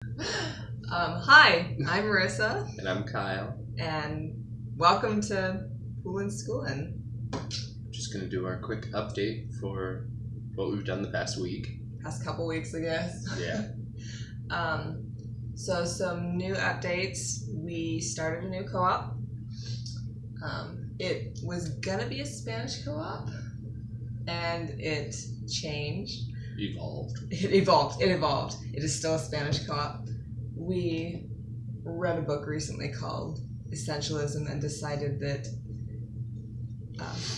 Hi, I'm Marissa, And I'm Kyle. and welcome to PoulinSchoolin. Just going to do our quick update for what we've done the past week. Past couple weeks, I guess. Yeah. So some new updates. We started a new co-op. It was gonna be a Spanish co-op, and it changed. It evolved. It is still a Spanish co-op. We read a book recently called Essentialism and decided that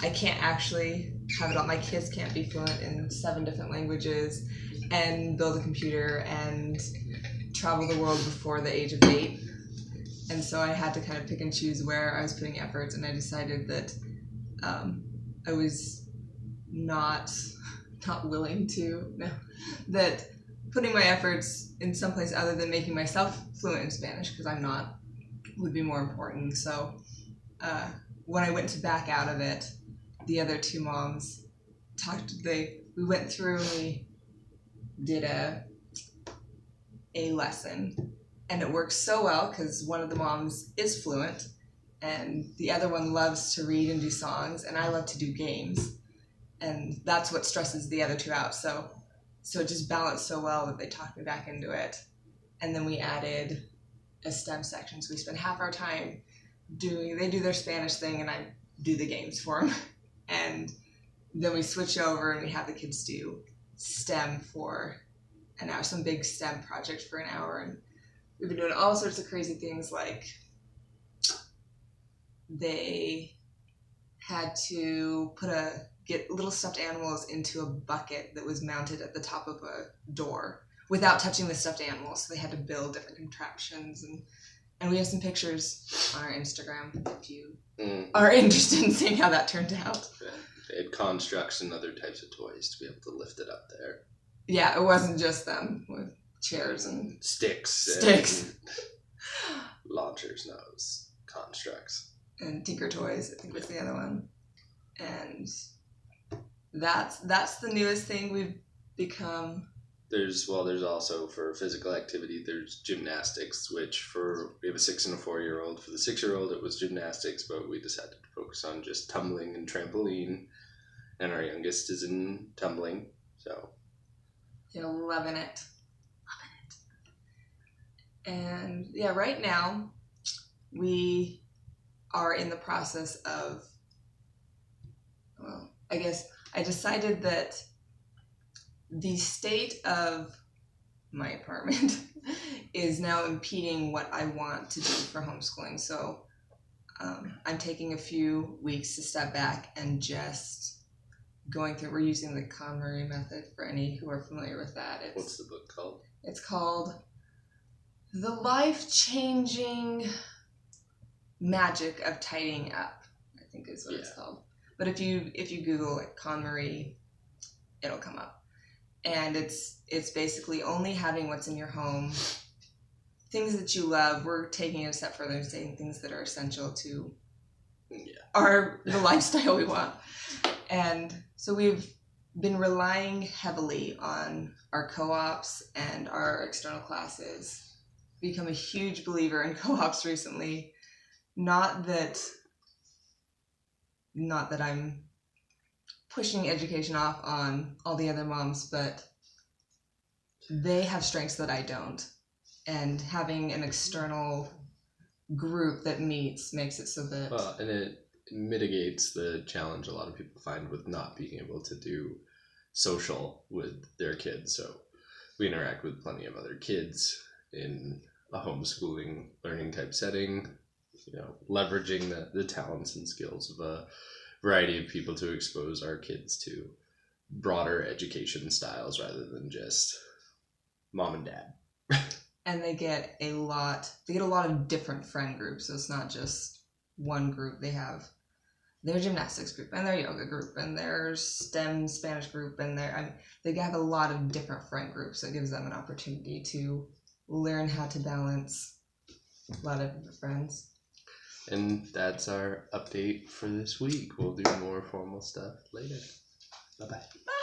I can't actually have it all. My kids can't be fluent in 7 different languages and build a computer and travel the world before the age of 8. And so I had to kind of pick and choose where I was putting efforts, and I decided that I was not willing to, that putting my efforts in some place other than making myself fluent in Spanish, because I'm not, would be more important. So when I went to back out of it, the other 2 moms we went through and we did a lesson, and it worked so well because one of the moms is fluent and the other one loves to read and do songs, and I love to do games, and that's what stresses the other 2 out. So it just balanced so well that they talked me back into it. And then we added a STEM section, so we spend half our time they do their Spanish thing and I do the games for them. And then we switch over and we have the kids do STEM for an hour, some big STEM project for an hour. And we've been doing all sorts of crazy things, like they had to get little stuffed animals into a bucket that was mounted at the top of a door without touching the stuffed animals. So they had to build different contraptions, and we have some pictures on our Instagram if you are interested in seeing how that turned out. They had constructs and other types of toys to be able to lift it up there. Yeah, it wasn't just them with chairs and sticks. And launchers, no, it was constructs. And Tinker Toys, I think was the other one. And that's the newest thing we've become. There's also, for physical activity, there's gymnastics, which we have a 6 and a 4-year-old. For the 6-year-old, it was gymnastics, but we decided to focus on just tumbling and trampoline. And our youngest is in tumbling, so. They're loving it. And yeah, right now, we are in the process of, I guess I decided that the state of my apartment is now impeding what I want to do for homeschooling. So I'm taking a few weeks to step back and just going through. We're using the KonMari method for any who are familiar with that. What's the book called? It's called The Life-Changing Magic of Tidying Up, I think is what it's called. But if you Google it, KonMari, it'll come up. And it's basically only having what's in your home, things that you love. We're taking it a step further and saying things that are essential to the lifestyle we want. And so we've been relying heavily on our co-ops and our external classes. Become a huge believer in co-ops recently. Not that I'm pushing education off on all the other moms, but they have strengths that I don't. And having an external group that meets makes it so that... Well, and it mitigates the challenge a lot of people find with not being able to do social with their kids. So we interact with plenty of other kids in a homeschooling learning type setting, leveraging the talents and skills of a variety of people to expose our kids to broader education styles rather than just mom and dad. And they get a lot of different friend groups. So it's not just one group. They have their gymnastics group and their yoga group and their STEM Spanish group, and they have a lot of different friend groups. So it gives them an opportunity to learn how to balance a lot of different friends. And that's our update for this week. We'll do more formal stuff later. Bye-bye. Bye.